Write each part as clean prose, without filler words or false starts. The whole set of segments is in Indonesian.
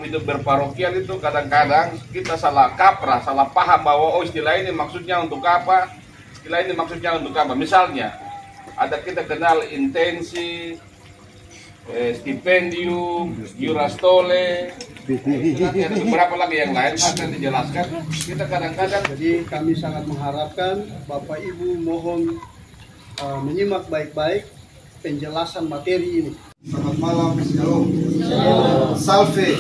Hidup berparokian itu kadang-kadang kita salah kaprah, salah paham bahwa oh istilah ini maksudnya untuk apa, istilah ini maksudnya untuk apa. Misalnya ada kita kenal intensi, stipendium, jurastole, nanti ada beberapa lagi yang lain akan dijelaskan. Kita kadang-kadang jadi kami sangat mengharapkan Bapak Ibu mohon menyimak baik-baik penjelasan materi ini. Selamat malam, shalom. Salve.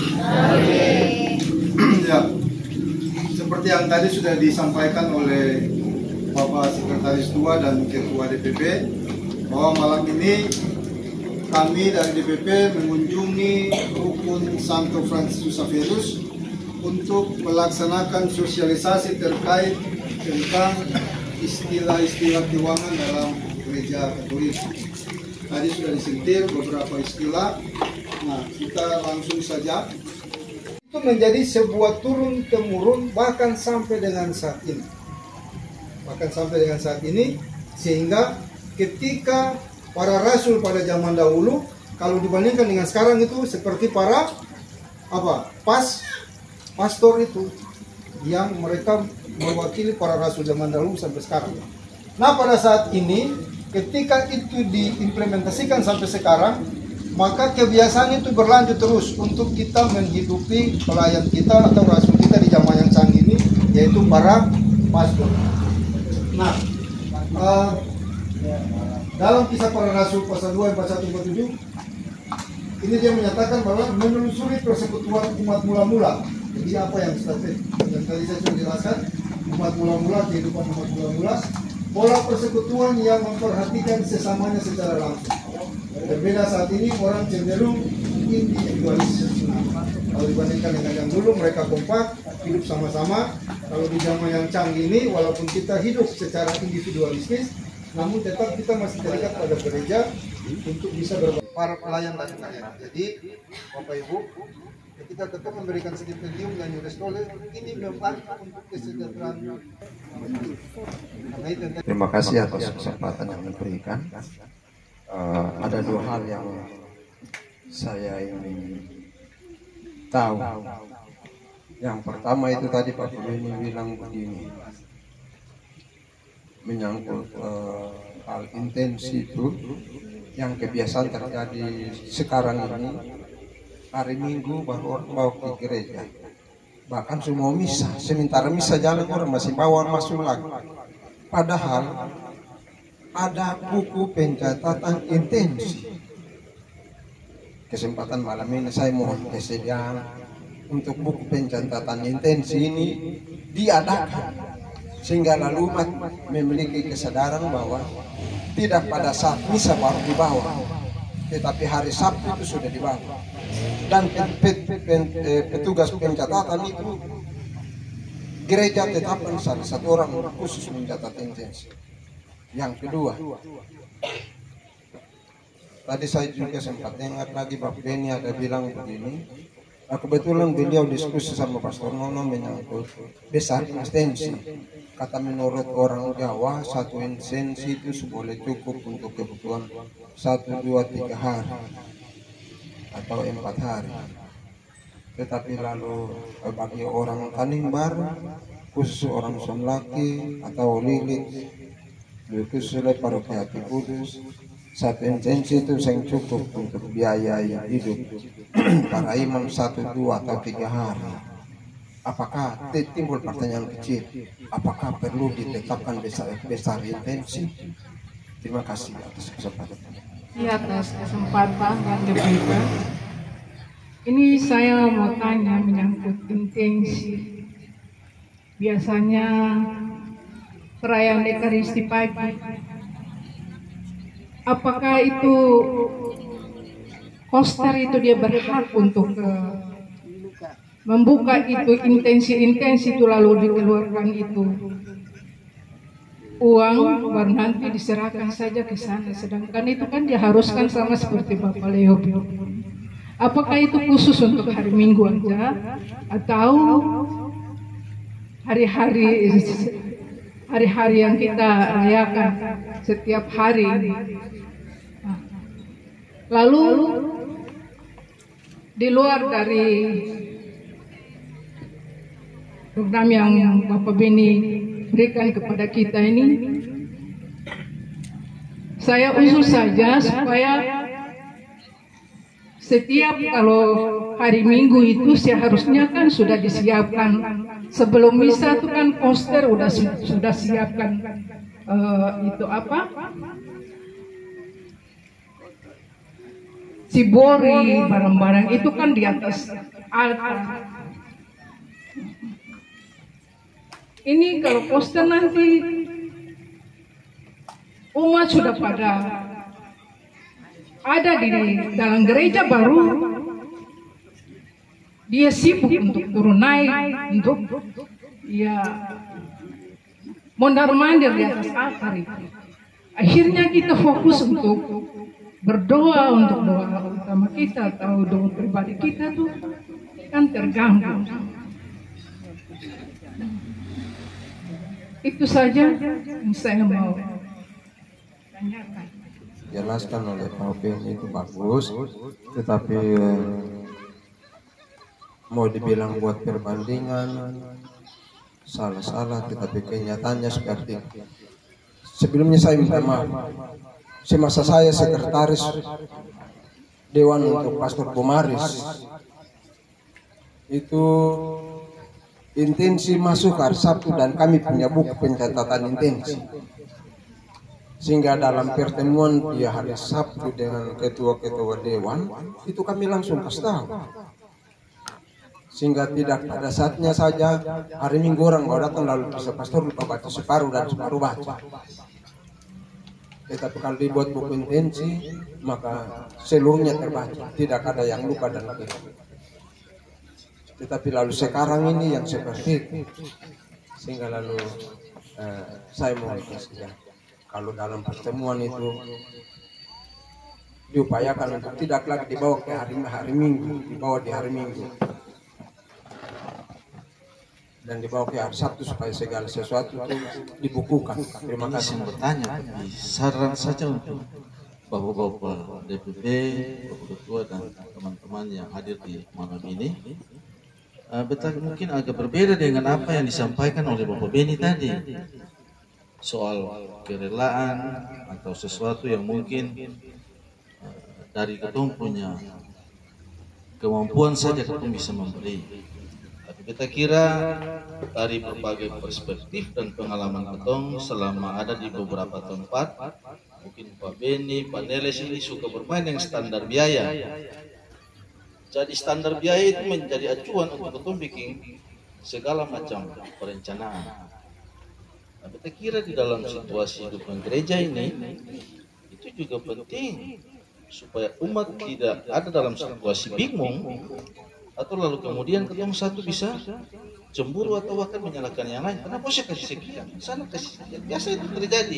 Ya, seperti yang tadi sudah disampaikan oleh Bapak Sekretaris Tua dan Ketua DPP, bahwa malam ini kami dari DPP mengunjungi Rukun Santo Fransiskus Xavierus untuk melaksanakan sosialisasi terkait tentang istilah-istilah keuangan dalam Gereja Katolik. Tadi sudah disentil beberapa istilah. Nah, kita langsung saja. Itu menjadi sebuah turun-temurun bahkan sampai dengan saat ini. Sehingga ketika para rasul pada zaman dahulu, kalau dibandingkan dengan sekarang itu seperti para pastor itu yang mereka mewakili para rasul zaman dahulu sampai sekarang. Nah, pada saat ini ketika itu diimplementasikan sampai sekarang, maka kebiasaan itu berlanjut terus untuk kita menghidupi pelayan kita atau rasul kita di zaman yang canggih ini, yaitu para pastor. Nah, dalam kisah para rasul pasal 2 ayat 1-47, ini dia menyatakan bahwa menelusuri persekutuan umat mula-mula. Jadi apa yang tadi saya sudah jelaskan, umat mula-mula, kehidupan umat mula-mula, pola persekutuan yang memperhatikan sesamanya secara langsung. Berbeda saat ini orang cenderung individualis. Kalau dibandingkan dengan yang dulu, mereka kompak, hidup sama-sama. Kalau di zaman yang canggih ini, walaupun kita hidup secara individualistis, namun tetap kita masih terikat pada gereja untuk bisa para pelayan dan lain-lain. Jadi, Bapak Ibu, kita tetap memberikan stipendium dan jurastole, ini membantu untuk kesejahteraan. Terima kasih atas kesempatan yang diberikan. Ada dua hal yang saya ingin tahu. Yang pertama itu tadi Pak Beni bilang begini, menyangkut hal intensi itu yang kebiasaan terjadi sekarang ini. Hari Minggu baru orang bawa ke gereja, bahkan semua misa, sementara misa jalan orang masih bawa masuk lagi. Padahal ada buku pencatatan intensi. Kesempatan malam ini saya mohon kesediaan untuk buku pencatatan intensi ini diadakan, sehingga lalu umat memiliki kesadaran bahwa tidak pada saat misa baru dibawa, tetapi hari Sabtu itu sudah dibawa. Dan petugas pencatatan itu gereja tetapkan salah satu orang khusus mencatat intensi. Yang kedua, tadi saya juga sempat dengar lagi Bapak Beni ada bilang begini. Kebetulan beliau diskusi sama Pastor Nono menyangkut besar intensi. Kata menurut orang Jawa, satu intensi itu boleh cukup untuk kebutuhan 1, 2, 3 hari atau 4 hari. Tetapi lalu bagi orang Tanimbar, khusus orang Sonlaki atau Lilit, khusus paroki Hati Kudus, satu intensi itu yang cukup untuk biaya hidup para imam 1, 2, atau 3 hari. Apakah timbul pertanyaan kecil? Apakah perlu ditetapkan besar intensi? Terima kasih atas kesempatan. Iya, atas kesempatan yang diberikan. Ini saya mau tanya menyangkut intensi. Biasanya perayaan Ekaristi pagi, apakah itu koster itu dia berhak untuk membuka itu intensi itu lalu dikeluarkan itu uang baru nanti diserahkan saja ke sana, sedangkan itu kan diharuskan sama seperti Bapak Leo. Apakah itu khusus untuk hari Minggu aja atau hari-hari yang kita rayakan setiap hari? Lalu di luar dari program yang Bapak Beni berikan kepada kita ini, saya usul saja supaya setiap kalau hari Minggu itu seharusnya kan sudah disiapkan sebelum misa itu kan poster sudah siapkan itu apa? Sibori, barang-barang itu kan di atas altar. Ini kalau poster nanti umat sudah pada ada di dalam gereja baru dia sibuk untuk turun naik untuk ya mondar-mandir di atas altar itu. Akhirnya kita fokus untuk berdoa, untuk doa utama kita atau doa pribadi kita tuh kan terganggu. Itu saja yang saya mau tanyakan. Jelaskan oleh Pak Beni itu bagus, tetapi mau dibilang buat perbandingan salah-salah, tetapi kenyataannya seperti itu. Sebelumnya saya minta maaf, semasa saya sekretaris Dewan untuk Pastor Bomaris itu intensi masuk hari Sabtu dan kami punya buku pencatatan intensi, sehingga dalam pertemuan di hari Sabtu dengan ketua-ketua Dewan itu kami langsung kasih tahu, sehingga tidak pada saatnya saja hari Minggu orang mau datang lalu bisa pastor lupa baca separuh dan separuh baca. Tetapi kalau dibuat buku intensi maka seluruhnya terbaca, tidak ada yang lupa dan lebih. Tetapi lalu sekarang ini yang seperti itu, sehingga lalu saya mau kasih kalau dalam pertemuan itu diupayakan untuk tidak lagi dibawa ke hari Minggu, dibawa di hari Minggu dan dibawa ke hari Sabtu supaya segala sesuatu itu dibukukan. Terima kasih. Bertanya, saran saja untuk bapak-bapak DPP, bapak ketua dan teman-teman yang hadir di malam ini. Betul, mungkin agak berbeda dengan apa yang disampaikan oleh Bapak Beni tadi soal kerelaan atau sesuatu yang mungkin dari ketong punya kemampuan saja ketong bisa memberi. Tapi kita kira dari berbagai perspektif dan pengalaman ketong selama ada di beberapa tempat, mungkin Pak Beni, Pak Neles ini suka bermain dengan standar biaya. Jadi standar biaya itu menjadi acuan untuk kita bikin segala macam perencanaan. Nah, kita kira di dalam situasi hidup gereja ini itu juga penting supaya umat tidak ada dalam situasi bingung atau lalu kemudian ketemu satu bisa cemburu atau bahkan menyalahkan yang lain. Kenapa saya kasih sekian? Sana kasih sekian. Biasa itu terjadi.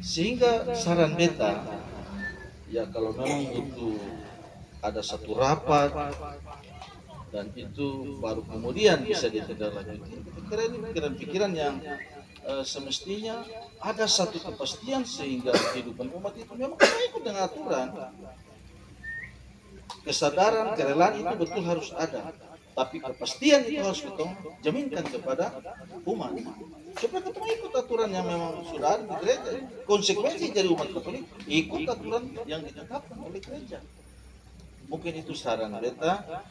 Sehingga saran beta, ya kalau memang butuh ada satu rapat dan itu baru kemudian bisa ditindaklanjuti. Kira ini pikiran-pikiran yang semestinya ada satu kepastian sehingga kehidupan umat itu memang ikut dengan aturan. Kesadaran, kerelaan itu betul harus ada, tapi kepastian itu harus kita jaminkan kepada umat supaya kita ikut aturan yang memang sudah ada di gereja. Konsekuensi dari umat Katolik ikut aturan yang ditetapkan oleh gereja. Mungkin itu saran beta.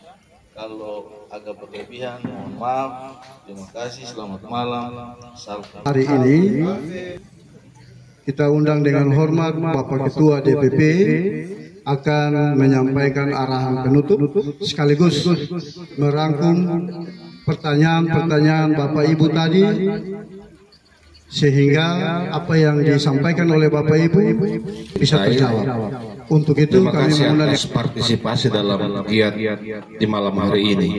Kalau agak berlebihan, mohon maaf. Terima kasih, selamat malam. Salam. Hari ini kita undang dengan hormat Bapak Ketua DPP akan menyampaikan arahan penutup sekaligus merangkum pertanyaan-pertanyaan Bapak Ibu tadi sehingga apa yang disampaikan oleh Bapak Ibu bisa terjawab. Untuk itu kami mengundang partisipasi dalam giat di malam hari ini.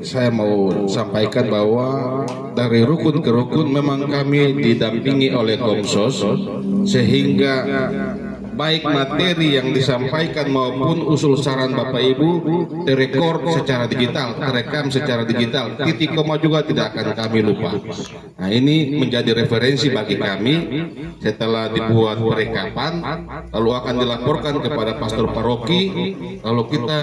Saya mau sampaikan bahwa dari rukun ke rukun memang kami didampingi oleh Komsos sehingga baik materi yang disampaikan maupun usul saran Bapak Ibu direkord secara digital, terekam secara digital, titik koma juga tidak akan kami lupa. Nah, ini menjadi referensi bagi kami. Setelah dibuat perekapan, lalu akan dilaporkan kepada pastor paroki, lalu kita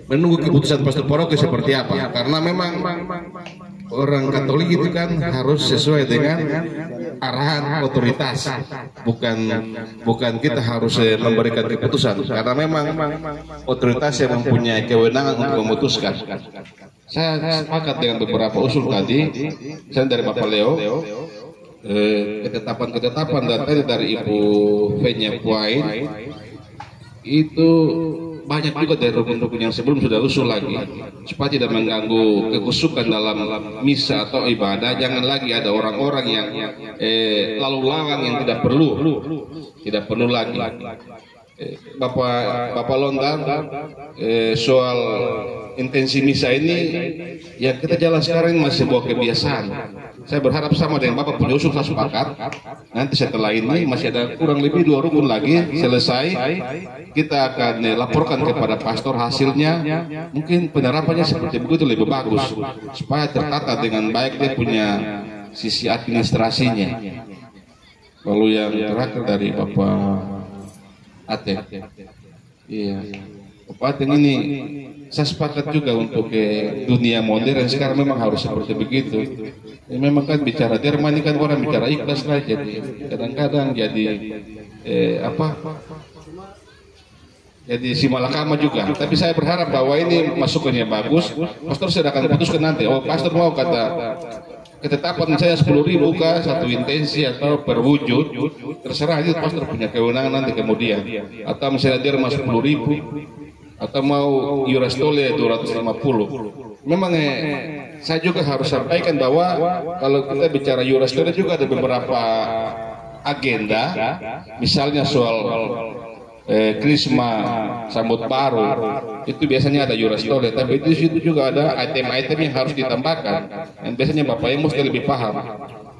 menunggu keputusan pastor paroki seperti apa. Karena memang orang Katolik itu kan harus sesuai dengan arahan otoritas, bukan kita harus memberikan keputusan, karena memang otoritas yang mempunyai kewenangan untuk memutuskan. Saya sepakat dengan beberapa usul tadi, saya dari Bapak Leo, ketetapan dan tadi dari Ibu Fenya Puain, itu banyak juga dari rukun-rukun yang sebelum sudah usul lagi supaya tidak mengganggu kekusukan dalam misa atau ibadah. Jangan lagi ada orang-orang yang lalu lalang yang tidak perlu lagi. Bapak Lontar, soal intensi misa ini yang kita jalan sekarang masih sebuah kebiasaan. Saya berharap sama dengan Bapak punya usul, saya sepakat. Nanti setelah ini masih ada kurang lebih 2 rukun lagi selesai. Kita akan laporkan kepada pastor hasilnya. Mungkin penerapannya seperti begitu lebih bagus supaya tertata dengan baik, dia punya sisi administrasinya. Lalu yang terakhir dari Bapak Ate. Iya. Bapak Ate ini saya sepakat juga untuk dunia modern sekarang memang harus seperti begitu. Ya, memang kan bicara derma ini kan orang bicara ikhlas lah, jadi kadang-kadang jadi jadi si malakama juga. Tapi saya berharap bahwa ini masukannya bagus. Pastor sudah akan putuskan nanti. Oh, pastor mau kata ketetapan saya 10.000 kah, satu intensi atau perwujud, terserah, itu pastor punya kewenangan nanti kemudian. Atau misalnya derma 10.000 atau mau iuras tole 250. Memang saya juga harus sampaikan bahwa kalau kita bicara iuras tole juga ada beberapa agenda, misalnya soal krisma sambut baru itu biasanya ada iuras tole, tapi di situ juga ada item-item yang harus ditambahkan. Dan biasanya Bapak Emus lebih paham.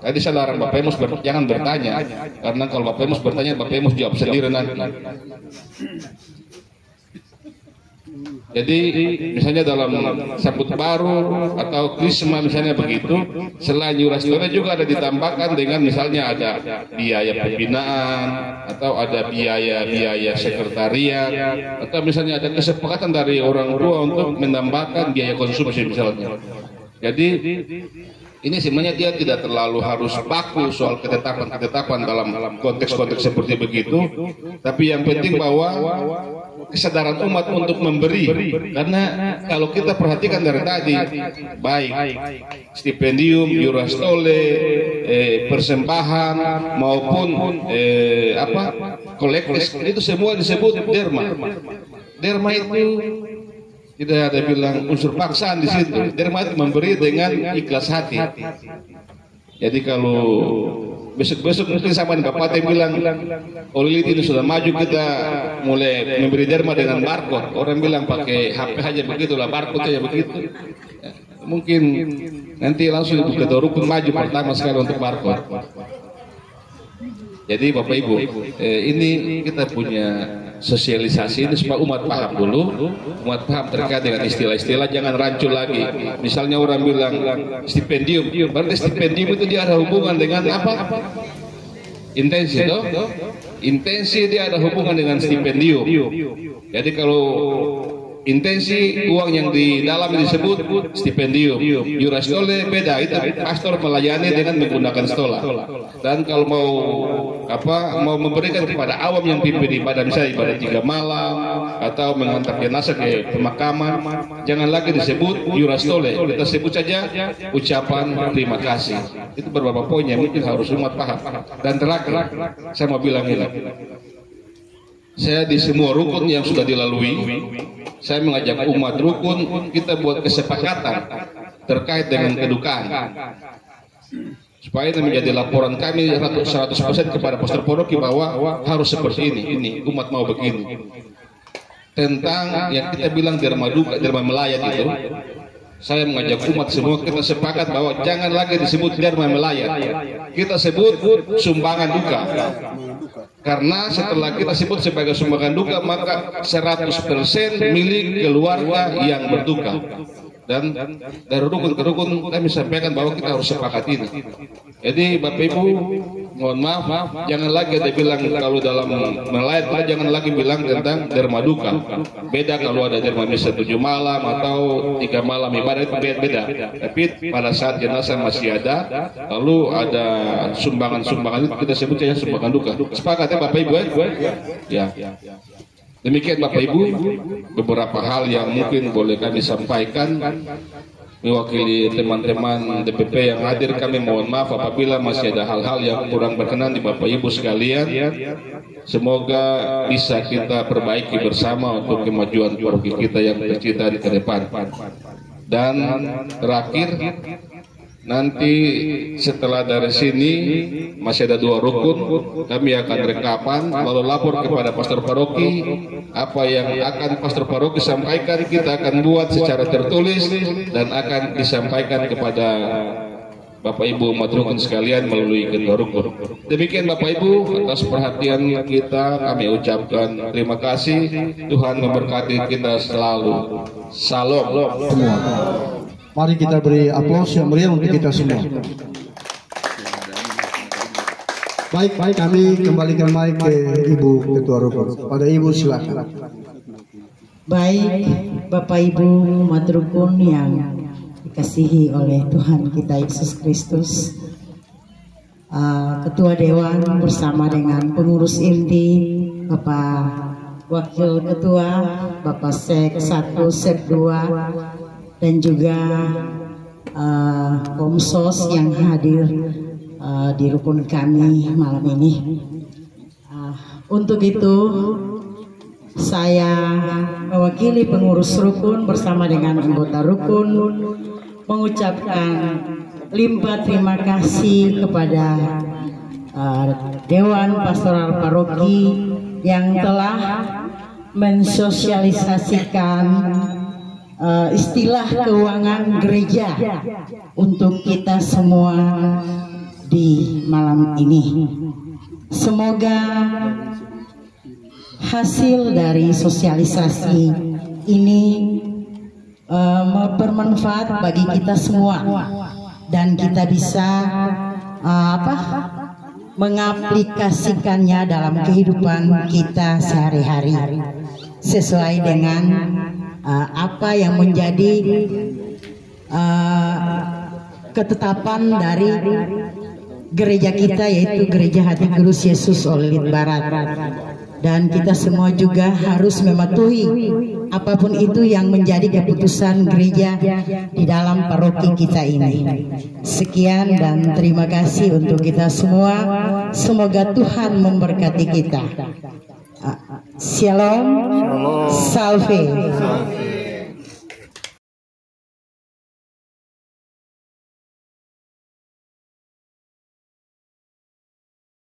Tadi saya larang Bapak Emus jangan bertanya, karena kalau Bapak Emus bertanya, Bapak Emus jawab sendiri nanti. Jadi misalnya dalam sambut baru atau krisma misalnya begitu, selain iuras tole juga ada ditambahkan dengan misalnya ada biaya pembinaan atau ada biaya sekretariat atau misalnya ada kesepakatan dari orang tua untuk menambahkan biaya konsumsi misalnya. Jadi ini sebenarnya dia tidak terlalu harus baku soal ketetapan dalam konteks-konteks seperti begitu, tapi yang penting bahwa kesadaran umat untuk memberi, karena kalau kita perhatikan dari tadi, baik stipendium, iuras tole, persembahan maupun kolektif, itu semua disebut derma. Derma itu tidak ada bilang unsur paksaan di situ. Derma itu memberi dengan ikhlas hati. Jadi kalau besok mungkin sama Bapak yang bilang Olilit ini sudah maju, kita mulai memberi derma dengan barcode. Orang bilang pakai HP aja begitulah, barcode aja begitu. Mungkin nanti langsung Ibu Ketua Rukun maju pertama sekali untuk barcode. Jadi Bapak Ibu, ini kita punya sosialisasi ini supaya umat paham dulu, umat paham terkait dengan istilah-istilah, jangan rancu lagi. Misalnya orang bilang stipendium, berarti stipendium itu dia ada hubungan dengan apa? Intensi, toh? Intensi dia ada hubungan dengan stipendium. Jadi kalau intensi uang yang di dalam disebut stipendium, iuras stole beda, itu pastor melayani dengan menggunakan stola. Dan kalau mau memberikan kepada awam yang pimpin ibadah, misalnya ibadah 3 malam atau mengantar jenazah ke pemakaman, jangan lagi disebut iuras stole, kita sebut saja ucapan terima kasih. Itu beberapa poin yang mungkin harus umat paham. Dan terakhir saya mau bilang ini, saya di semua rukun yang sudah dilalui, saya mengajak umat rukun kita buat kesepakatan terkait dengan kedukaan, supaya ini menjadi laporan kami 100% kepada pastor paroki bahwa harus seperti ini umat mau begini. Tentang yang kita bilang derma duka, derma melayat itu, saya mengajak umat semua kita sepakat bahwa jangan lagi disebut derma melayat, kita sebut sumbangan duka. Karena setelah kita sebut sebagai sumbangan duka, maka 100% milik keluarga yang berduka. Dan dari rukun ke rukun kami sampaikan bahwa kita harus sepakat ini. Jadi Bapak Ibu, mohon maaf, jangan lagi ada bilang kalau dalam melayat, jangan lagi bilang tentang derma duka. Beda kalau ada derma misa 7 malam atau 3 malam ibadah, itu beda. Tapi pada saat jenazah masih ada, lalu ada sumbangan-sumbangan itu kita sebut saja sumbangan duka. Sepakat ya Bapak Ibu? Ya. Demikian Bapak Ibu, beberapa hal yang mungkin boleh kami sampaikan mewakili teman-teman DPP yang hadir. Kami mohon maaf apabila masih ada hal-hal yang kurang berkenan di Bapak Ibu sekalian. Semoga bisa kita perbaiki bersama untuk kemajuan paroki kita yang tercipta di ke depan. Dan terakhir, nanti setelah dari sini masih ada 2 rukun, kami akan rekapan lalu lapor kepada pastor paroki. Apa yang akan pastor paroki sampaikan kita akan buat secara tertulis dan akan disampaikan kepada Bapak Ibu umat rukun sekalian melalui ketua rukun. Demikian Bapak Ibu, atas perhatian kita kami ucapkan terima kasih. Tuhan memberkati kita selalu. Salam. Mari kita beri aplaus yang meriah untuk kita semua. Baik, kami kembalikan mic ke Ibu Ketua Rukun. Pada Ibu silakan. Baik, Bapak Ibu umat rukun yang dikasihi oleh Tuhan kita Yesus Kristus, Ketua Dewan bersama dengan pengurus inti, Bapak Wakil Ketua, Bapak Sek 1, Sek 2, dan juga Komsos yang hadir di rukun kami malam ini. Untuk itu saya mewakili pengurus rukun bersama dengan anggota rukun mengucapkan limpah terima kasih kepada Dewan Pastoral Paroki yang telah mensosialisasikan istilah keuangan gereja untuk kita semua di malam ini. Semoga hasil dari sosialisasi ini bermanfaat bagi kita semua dan kita bisa mengaplikasikannya dalam kehidupan kita sehari-hari sesuai dengan apa yang menjadi ketetapan dari gereja kita, yaitu Gereja Hati Kudus Yesus Olilit Barat. Dan kita semua juga harus mematuhi apapun itu yang menjadi keputusan gereja di dalam paroki kita ini. Sekian dan terima kasih untuk kita semua. Semoga Tuhan memberkati kita. Shalom, salve.